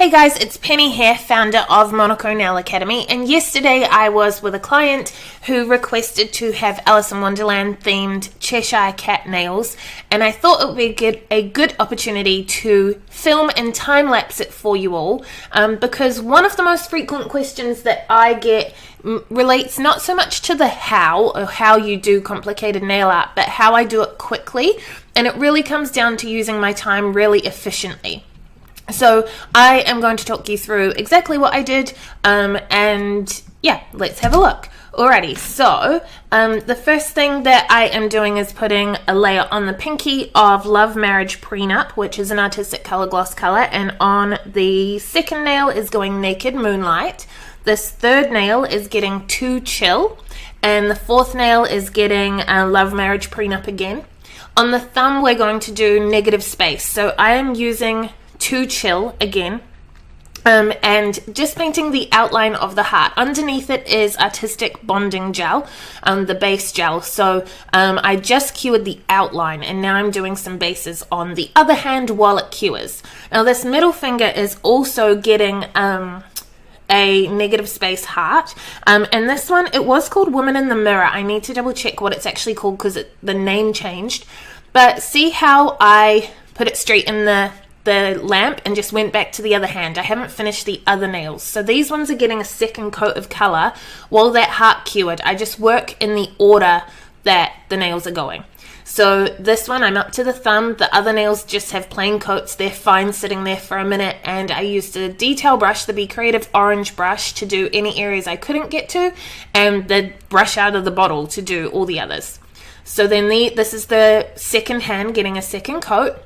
Hey guys, it's Penny here, founder of Monaco Nail Academy, and yesterday I was with a client who requested to have Alice in Wonderland themed Cheshire cat nails, and I thought it would be a good opportunity to film and time-lapse it for you all, because one of the most frequent questions that I get relates not so much to the how you do complicated nail art, but how I do it quickly, and it really comes down to using my time really efficiently. So I am going to talk you through exactly what I did, and yeah, let's have a look. Alrighty, so the first thing that I am doing is putting a layer on the pinky of Love Marriage Prenup, which is an artistic color gloss color, and on the second nail is going Naked Moonlight. This third nail is getting Too Chill, and the fourth nail is getting Love Marriage Prenup again. On the thumb, we're going to do Negative Space. So I am using Too Chill again, and just painting the outline of the heart. Underneath it is Artistic Bonding Gel, the base gel. So I just cured the outline, and now I'm doing some bases on the other hand while it cures. Now this middle finger is also getting a negative space heart, and this one, it was called Woman in the Mirror. I need to double check what it's actually called because the name changed, but see how I put it straight in the lamp and just went back to the other hand. I haven't finished the other nails, so these ones are getting a second coat of color while that heart cured. I just work in the order that the nails are going. So this one, I'm up to the thumb. The other nails just have plain coats. They're fine sitting there for a minute, and I used a detail brush, the Be Creative orange brush, to do any areas I couldn't get to, and the brush out of the bottle to do all the others. So then this is the second hand getting a second coat.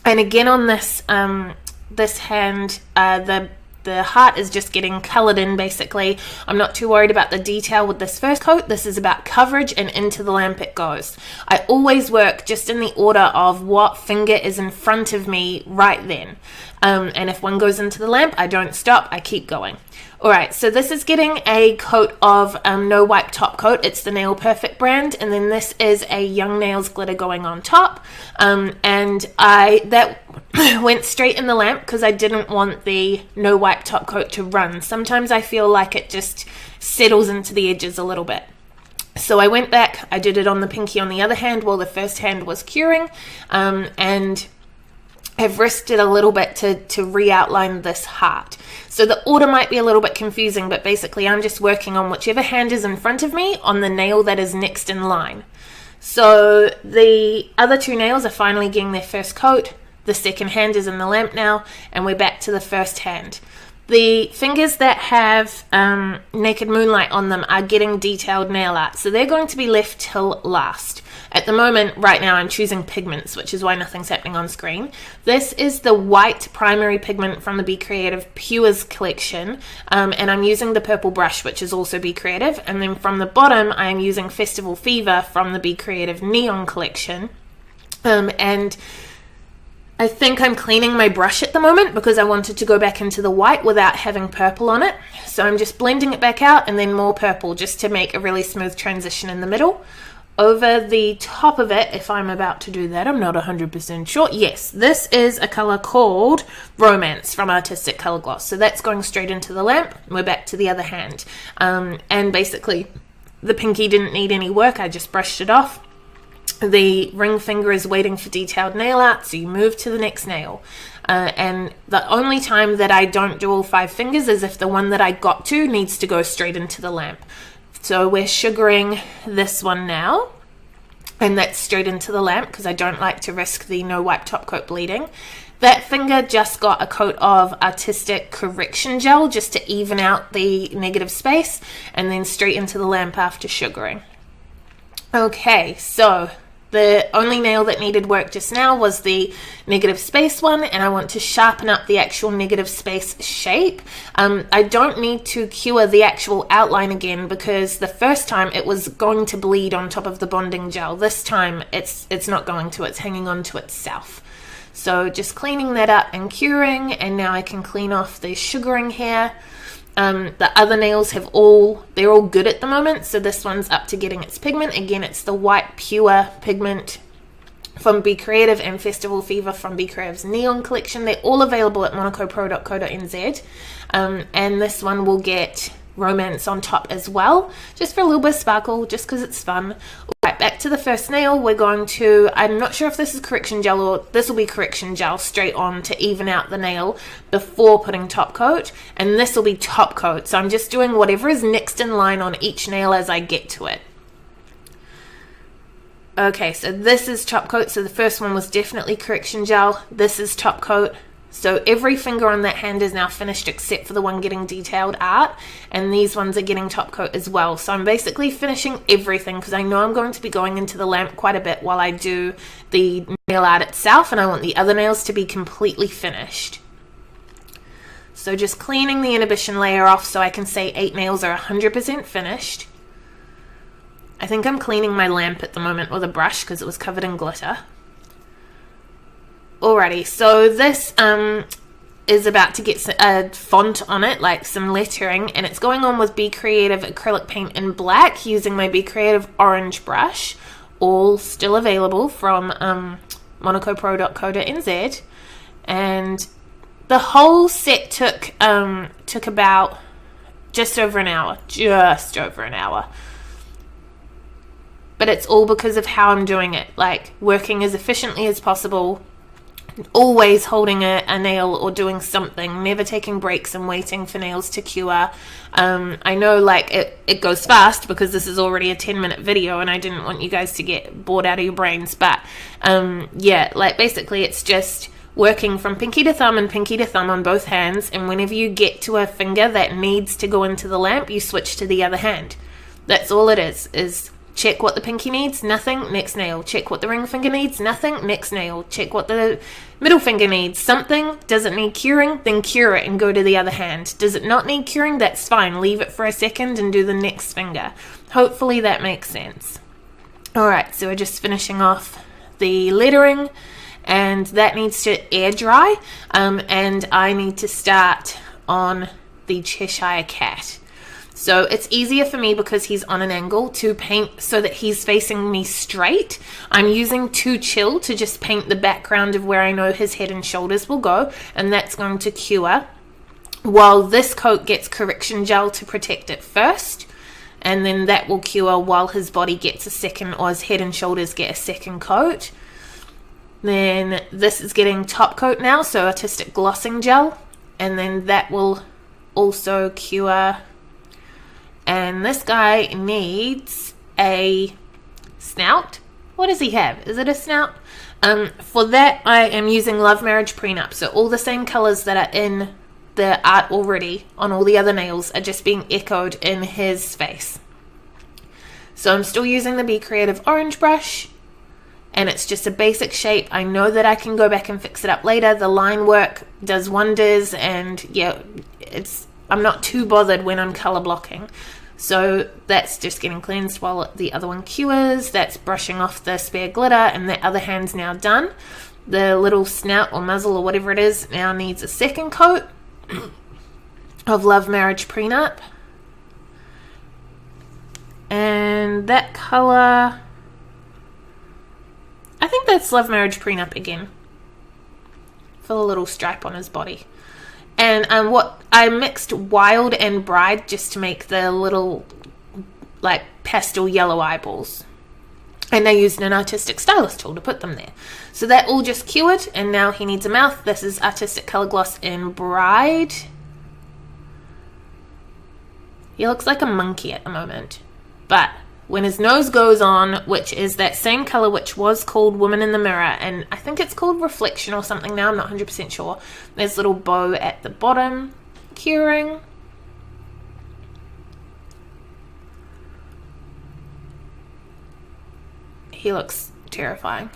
And again on this this hand, the heart is just getting colored in basically. I'm not too worried about the detail with this first coat. This is about coverage, and into the lamp it goes. I always work just in the order of what finger is in front of me right then. And if one goes into the lamp, I don't stop, I keep going. Alright, so this is getting a coat of No Wipe Top Coat. It's the Nail Perfect brand, and then this is a Young Nails glitter going on top. And that went straight in the lamp because I didn't want the No Wipe Top Coat to run. Sometimes I feel like it just settles into the edges a little bit. So I went back, I did it on the pinky on the other hand while the first hand was curing, and I've risked it a little bit to re-outline this heart. So the order might be a little bit confusing, but basically I'm just working on whichever hand is in front of me on the nail that is next in line. So the other two nails are finally getting their first coat. The second hand is in the lamp now, and we're back to the first hand. The fingers that have Naked Moonlight on them are getting detailed nail art, so they're going to be left till last. At the moment, right now, I'm choosing pigments, which is why nothing's happening on screen. This is the white primary pigment from the Be Creative Pures collection, and I'm using the purple brush, which is also Be Creative. And then from the bottom, I am using Festival Fever from the Be Creative Neon collection. And I think I'm cleaning my brush at the moment because I wanted to go back into the white without having purple on it. So I'm just blending it back out and then more purple just to make a really smooth transition in the middle. Over the top of it, if I'm about to do that, I'm not 100% sure. Yes, this is a color called Romance from Artistic Color Gloss. So that's going straight into the lamp. We're back to the other hand. And basically, the pinky didn't need any work. I just brushed it off. The ring finger is waiting for detailed nail art, so you move to the next nail. And the only time that I don't do all 5 fingers is if the one that I got to needs to go straight into the lamp. So we're sugaring this one now, and that's straight into the lamp because I don't like to risk the No Wipe Top Coat bleeding. That finger just got a coat of Artistic Correction Gel just to even out the negative space, and then straight into the lamp after sugaring. Okay, so the only nail that needed work just now was the negative space one, and I want to sharpen up the actual negative space shape. I don't need to cure the actual outline again because the first time it was going to bleed on top of the bonding gel. This time it's not going to, it's hanging on to itself. So just cleaning that up and curing, and now I can clean off the sugaring here. The other nails they're all good at the moment, so this one's up to getting its pigment. Again, it's the white pure pigment from Be Creative and Festival Fever from Be Creative's Neon collection. They're all available at monacopro.co.nz. And this one will get romance on top as well, just for a little bit of sparkle, just because it's fun. Alright, back to the first nail. We're going to, I'm not sure if this is correction gel or this will be correction gel straight on to even out the nail before putting top coat, and this will be top coat. So I'm just doing whatever is next in line on each nail as I get to it. Okay, so this is top coat. So the first one was definitely correction gel. This is top coat. So every finger on that hand is now finished except for the one getting detailed art, and these ones are getting top coat as well. So I'm basically finishing everything because I know I'm going to be going into the lamp quite a bit while I do the nail art itself, and I want the other nails to be completely finished. So just cleaning the inhibition layer off so I can say 8 nails are 100% finished. I think I'm cleaning my lamp at the moment with a brush because it was covered in glitter. Alrighty, so this is about to get a font on it, like some lettering, and it's going on with Be Creative acrylic paint in black using my Be Creative orange brush, all still available from monacopro.co.nz. And the whole set took about just over an hour. But it's all because of how I'm doing it, like working as efficiently as possible, always holding a nail or doing something, never taking breaks and waiting for nails to cure. I know like it goes fast because this is already a 10-minute video and I didn't want you guys to get bored out of your brains, but yeah, like basically it's just working from pinky to thumb and pinky to thumb on both hands, and whenever you get to a finger that needs to go into the lamp, you switch to the other hand. That's all it is check what the pinky needs, nothing, next nail. Check what the ring finger needs, nothing, next nail. Check what the middle finger needs, something. Does it need curing? Then cure it and go to the other hand. Does it not need curing? That's fine. Leave it for a second and do the next finger. Hopefully that makes sense. Alright, so we're just finishing off the lettering, and that needs to air dry, and I need to start on the Cheshire cat. So it's easier for me because he's on an angle to paint so that he's facing me straight. I'm using Too Chill to just paint the background of where I know his head and shoulders will go, and that's going to cure, while this coat gets correction gel to protect it first, and then that will cure while his body gets a second, or his head and shoulders get a second coat. Then this is getting top coat now, so artistic glossing gel, and then that will also cure. And this guy needs a snout. What does he have? Is it a snout? For that, I am using Love Marriage Prenup. So all the same colors that are in the art already on all the other nails are just being echoed in his face. So I'm still using the Be Creative orange brush, and it's just a basic shape. I know that I can go back and fix it up later. The line work does wonders, and yeah, I'm not too bothered when I'm color blocking. So that's just getting cleansed while the other one cures. That's brushing off the spare glitter, and the other hand's now done. The little snout or muzzle or whatever it is now needs a second coat of Love Marriage Prenup. And that color, I think that's Love Marriage Prenup again, for the little stripe on his body. And what I mixed Wild and Bride just to make the little like pastel yellow eyeballs, and I used an artistic stylus tool to put them there. So that all just cured, and now he needs a mouth. This is Artistic Color Gloss in Bride. He looks like a monkey at the moment, but when his nose goes on, which is that same color which was called Woman in the Mirror, and I think it's called Reflection or something now, I'm not 100% sure. There's a little bow at the bottom, curing. He looks terrifying.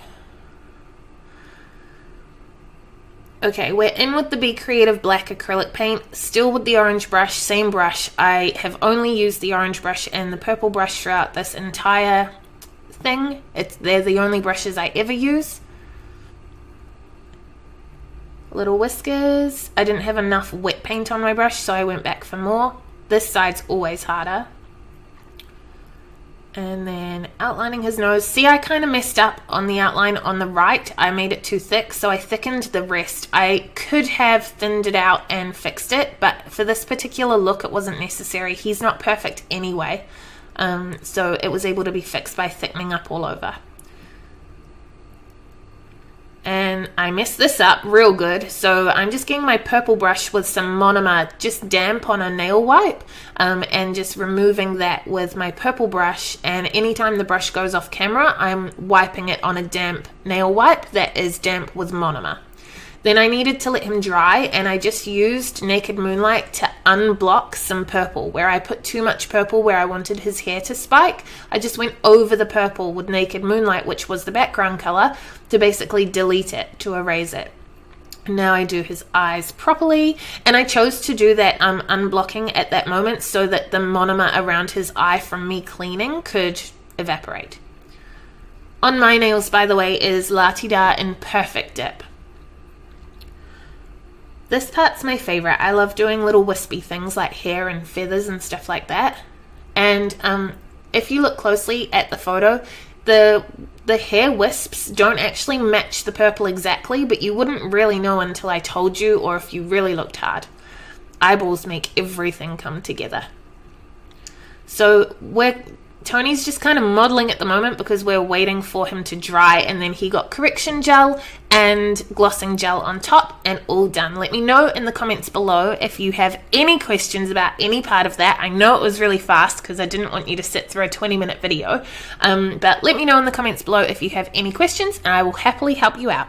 Okay, we're in with the Be Creative black acrylic paint, still with the orange brush, same brush. I have only used the orange brush and the purple brush throughout this entire thing. They're the only brushes I ever use. Little whiskers. I didn't have enough wet paint on my brush, so I went back for more. This side's always harder. And then outlining his nose. See, I kind of messed up on the outline on the right. I made it too thick, so I thickened the rest. I could have thinned it out and fixed it, but for this particular look, it wasn't necessary. He's not perfect anyway, so it was able to be fixed by thickening up all over. And I messed this up real good, so I'm just getting my purple brush with some monomer just damp on a nail wipe, and just removing that with my purple brush. And anytime the brush goes off camera, I'm wiping it on a damp nail wipe that is damp with monomer. Then I needed to let him dry, and I just used Naked Moonlight to unblock some purple. Where I put too much purple where I wanted his hair to spike, I just went over the purple with Naked Moonlight, which was the background color, to basically delete it, to erase it. Now I do his eyes properly, and I chose to do that unblocking at that moment so that the monomer around his eye from me cleaning could evaporate. On my nails, by the way, is La Ti Da in Perfect Dip. This part's my favorite. I love doing little wispy things like hair and feathers and stuff like that. And if you look closely at the photo, the hair wisps don't actually match the purple exactly, but you wouldn't really know until I told you, or if you really looked hard. Eyeballs make everything come together. So Tony's just kind of modeling at the moment because we're waiting for him to dry, and then he got correction gel and glossing gel on top, and all done. Let me know in the comments below if you have any questions about any part of that. I know it was really fast because I didn't want you to sit through a 20-minute video, but let me know in the comments below if you have any questions, and I will happily help you out.